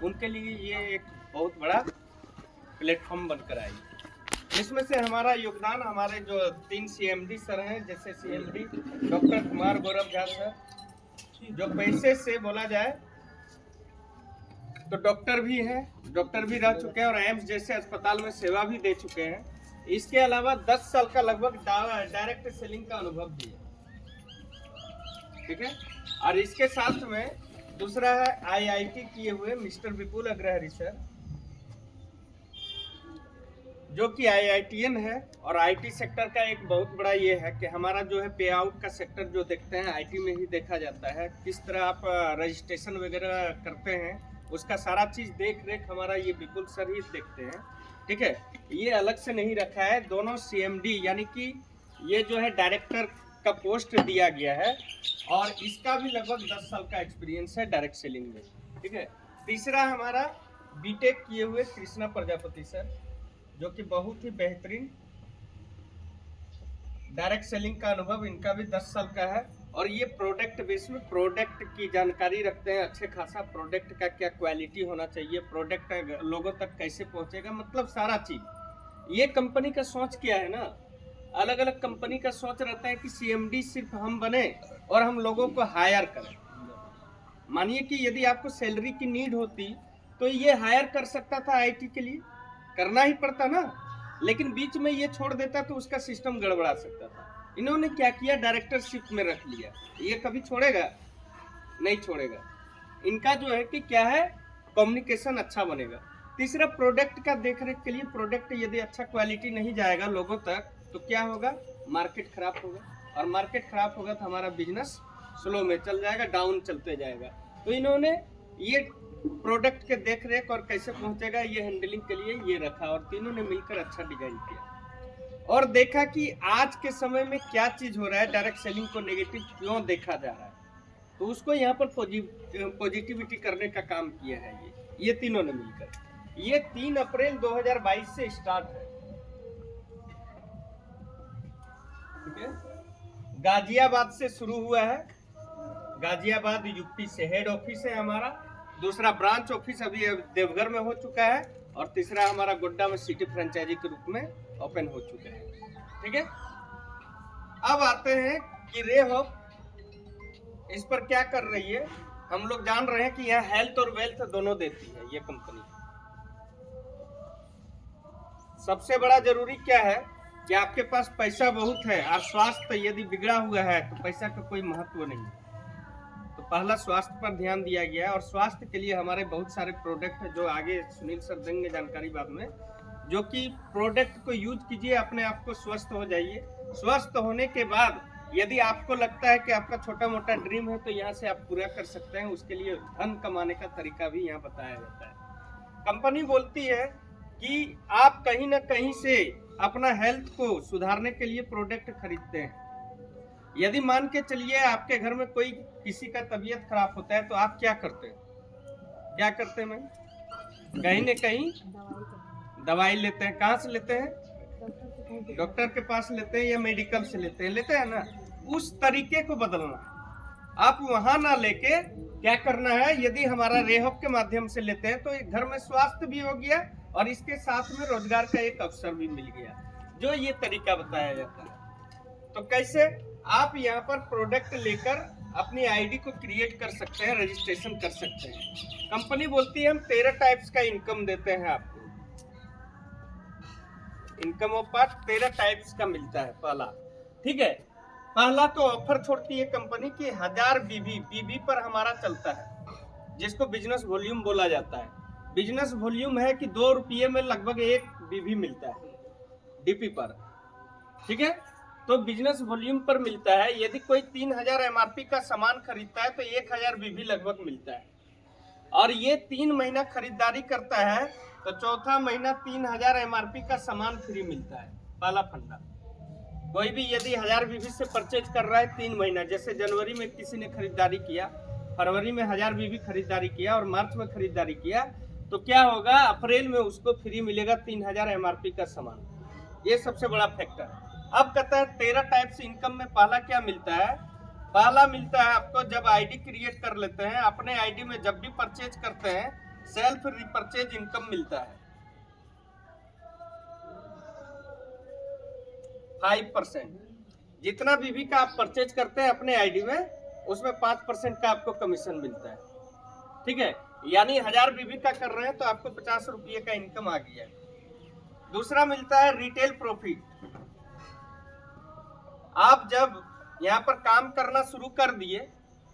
उनके लिए ये एक बहुत बड़ा प्लेटफॉर्म बनकर आई। इसमें से हमारा योगदान हमारे जो 3 CMD सर हैं, जैसे CMD doctor Kumar Gaurav Jha sir, जो पैसे से बोला जाए तो डॉक्टर भी हैं, डॉक्टर भी रह चुके हैं और एम्स जैसे अस्पताल में सेवा भी दे चुके हैं। इसके अलावा 10 साल का लगभग डायरेक्ट सेलिंग का अनुभव भी है, ठीक है। और इसके साथ में दूसरा है IIT किए हुए मिस्टर विपुल अग्रहरी सर, जो कि IITN है। और IT सेक्टर का एक बहुत बड़ा ये है कि हमारा जो है पे आउट का सेक्टर जो देखते हैं IT में ही देखा जाता है। किस तरह आप रजिस्ट्रेशन वगैरह करते हैं उसका सारा चीज़ देख रेख हमारा ये विपुल सर ही देखते हैं, ठीक है। ये अलग से नहीं रखा है, दोनों CMD यानी कि ये जो है डायरेक्टर का पोस्ट दिया गया है और इसका भी लगभग 10 साल का एक्सपीरियंस है डायरेक्ट सेलिंग में, ठीक है। तीसरा हमारा BTech किए हुए कृष्णा प्रजापति सर, जो कि बहुत ही बेहतरीन डायरेक्ट सेलिंग का अनुभव इनका भी 10 साल का है। और ये प्रोडक्ट बेस में प्रोडक्ट की जानकारी रखते हैं अच्छे खासा, प्रोडक्ट का क्या क्वालिटी होना चाहिए, प्रोडक्ट लोगों तक कैसे पहुंचेगा, मतलब सारा चीज। ये कंपनी का सोच क्या है ना, अलग अलग कंपनी का सोच रहता है कि CMD सिर्फ हम बने और हम लोगों को हायर करें। मानिए कि यदि आपको सैलरी की नीड होती तो ये हायर कर सकता था, IT के लिए करना ही पड़ता ना, लेकिन बीच में ये छोड़ देता तो उसका सिस्टम गड़बड़ा सकता था। इन्होंने क्या किया, डायरेक्टरशिप में रख लिया। ये कभी छोड़ेगा नहीं छोड़ेगा। इनका जो है कि क्या है, कम्युनिकेशन अच्छा बनेगा। तीसरा प्रोडक्ट का देखरेख के लिए, प्रोडक्ट यदि अच्छा क्वालिटी नहीं जाएगा लोगों तक तो क्या होगा, मार्केट खराब होगा, और मार्केट खराब होगा तो हमारा बिजनेस स्लो में चल जाएगा, डाउन चलते जाएगा। तो इन्होंने ये प्रोडक्ट के देख रेख और कैसे पहुंचेगा ये हैंडलिंग के लिए ये रखा, और तीनों ने मिलकर अच्छा डिजाइन किया और देखा कि आज के समय में क्या चीज हो रहा है, डायरेक्ट सेलिंग को नेगेटिव क्यों देखा जा रहा है, तो उसको यहाँ पर पॉजिटिविटी करने का काम किया है ये तीनों ने मिलकर। ये 3 अप्रैल 2022 से स्टार्ट है, ठीक है। गाजियाबाद से शुरू हुआ है, गाजियाबाद UP से हेड ऑफिस है हमारा। दूसरा ब्रांच ऑफिस अभी देवघर में हो चुका है और तीसरा हमारा गोड्डा में सिटी फ्रेंचाइजी के रूप में ओपन हो चुके हैं, ठीक है। अब आते हैं कि रेहॉप इस पर क्या कर रही है। हम लोग जान रहे हैं कि यहाँ हेल्थ और वेल्थ दोनों देती है ये कंपनी। सबसे बड़ा जरूरी क्या है कि आपके पास पैसा बहुत है और स्वास्थ्य यदि बिगड़ा हुआ है तो पैसा का कोई महत्व नहीं है। तो पहला स्वास्थ्य पर ध्यान दिया गया है और स्वास्थ्य के लिए हमारे बहुत सारे प्रोडक्ट है जो आगे सुनील सर देंगे जानकारी बाद में, जो कि प्रोडक्ट को यूज कीजिए, अपने आप को स्वस्थ हो जाइए। स्वस्थ होने के बाद यदि आपको लगता है कि आपका छोटा मोटा ड्रीम है तो यहाँ से आप पूरा कर सकते हैं। उसके लिए धन कमाने का तरीका भी यहाँ बताया जाता है। कंपनी बोलती है कि आप कहीं ना कहीं से अपना हेल्थ को सुधारने के लिए प्रोडक्ट खरीदते हैं। यदि मान के चलिए आपके घर में कोई किसी का तबीयत खराब होता है तो आप क्या करते हैं, क्या करते हैं मैम, कहीं न कहीं दवाई लेते हैं। कहाँ से लेते हैं, डॉक्टर के पास लेते हैं या मेडिकल से लेते हैं ना। उस तरीके को बदलना, आप वहां ना लेके क्या करना है, यदि हमारा रेहॉप के माध्यम से लेते हैं तो घर में स्वास्थ्य भी हो गया और इसके साथ में रोजगार का एक अवसर भी मिल गया, जो ये तरीका बताया जाता है। तो कैसे आप यहाँ पर प्रोडक्ट लेकर अपनी ID को क्रिएट कर सकते हैं, रजिस्ट्रेशन कर सकते हैं। कंपनी बोलती है हम 13 टाइप्स का इनकम देते हैं आपको। इनकम ऑफ पार्ट 13 टाइप्स का मिलता है पहला, ठीक है। पहला तो ऑफर छोड़ती है कंपनी की 1000 BB पर हमारा चलता है, जिसको बिजनेस वॉल्यूम बोला जाता है। बिजनेस वॉल्यूम है कि 2 रुपये में लगभग 1 BB मिलता है DP पर, ठीक है। तो बिजनेस वॉल्यूम पर मिलता है। यदि कोई 3000 MRP का सामान खरीदता है तो 1000 BB लगभग मिलता है, और ये 3 महीना खरीदारी करता है तो चौथा महीना 3000 MRP का सामान फ्री मिलता है। पहला फंडा, कोई भी यदि 1000 BB से परचेज कर रहा है 3 महीना, जैसे जनवरी में किसी ने खरीदारी किया, फरवरी में 1000 BB खरीदारी किया और मार्च में खरीदारी किया, तो क्या होगा, अप्रैल में उसको फ्री मिलेगा 3000 MRP का सामान। ये सबसे बड़ा फैक्टर है। अब कहता है 13 टाइप्स इनकम में पहला क्या मिलता है, पहला मिलता है आपको जब ID क्रिएट कर लेते हैं, अपने ID में जब भी परचेज करते हैं सेल्फ रिपर्चेज इनकम मिलता है 5%। जितना भी का आप परचेज करते हैं अपने आईडी में, उसमें 5% का आपको कमीशन मिलता है। ठीक है, यानी 1000 बीबी का कर रहे हैं तो आपको 50 रुपये का इनकम आ गया है। दूसरा मिलता है रिटेल प्रॉफिट। आप जब यहाँ पर काम करना शुरू कर दिए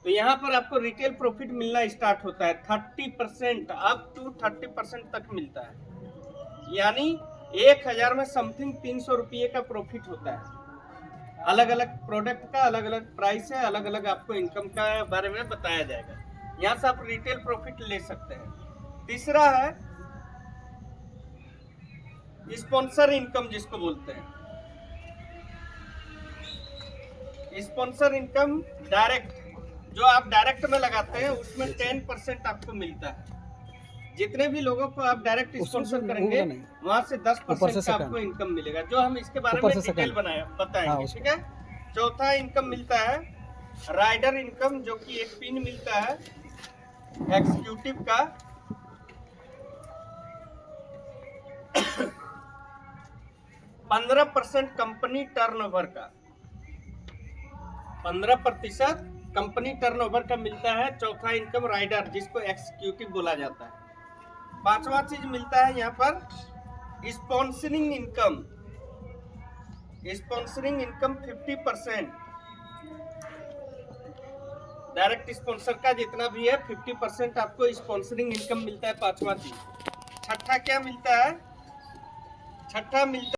तो यहाँ पर आपको रिटेल प्रॉफिट मिलना स्टार्ट होता है 30%, अप टू 30% तक मिलता है। यानी 1000 में समथिंग 300 रुपये का प्रॉफिट होता है। अलग अलग प्रोडक्ट का अलग अलग प्राइस है, अलग अलग आपको इनकम का बारे में बताया जाएगा। यहाँ से आप रिटेल प्रॉफिट ले सकते हैं। तीसरा है स्पॉन्सर इनकम, जिसको बोलते हैं स्पॉन्सर इनकम। डायरेक्ट, जो आप डायरेक्ट में लगाते हैं उसमें 10% आपको मिलता है। जितने भी लोगों को आप डायरेक्ट स्पॉन्सर करेंगे वहां से 10% का आपको इनकम मिलेगा, जो हम इसके बारे में डिटेल बताएंगे। ठीक है। चौथा इनकम मिलता है राइडर इनकम, जो कि एक पिन मिलता है एग्जीक्यूटिव का 15% कंपनी टर्नओवर का, 15% कंपनी टर्नओवर का मिलता है। चौथा इनकम राइडर, जिसको एग्जीक्यूटिव बोला जाता है। पांचवा चीज मिलता है यहाँ पर sponsoring income. Sponsoring income 50%। Direct sponsor का जितना भी है 50% आपको स्पॉन्सरिंग इनकम मिलता है। पांचवा चीज। छठा क्या मिलता है? छठा मिलता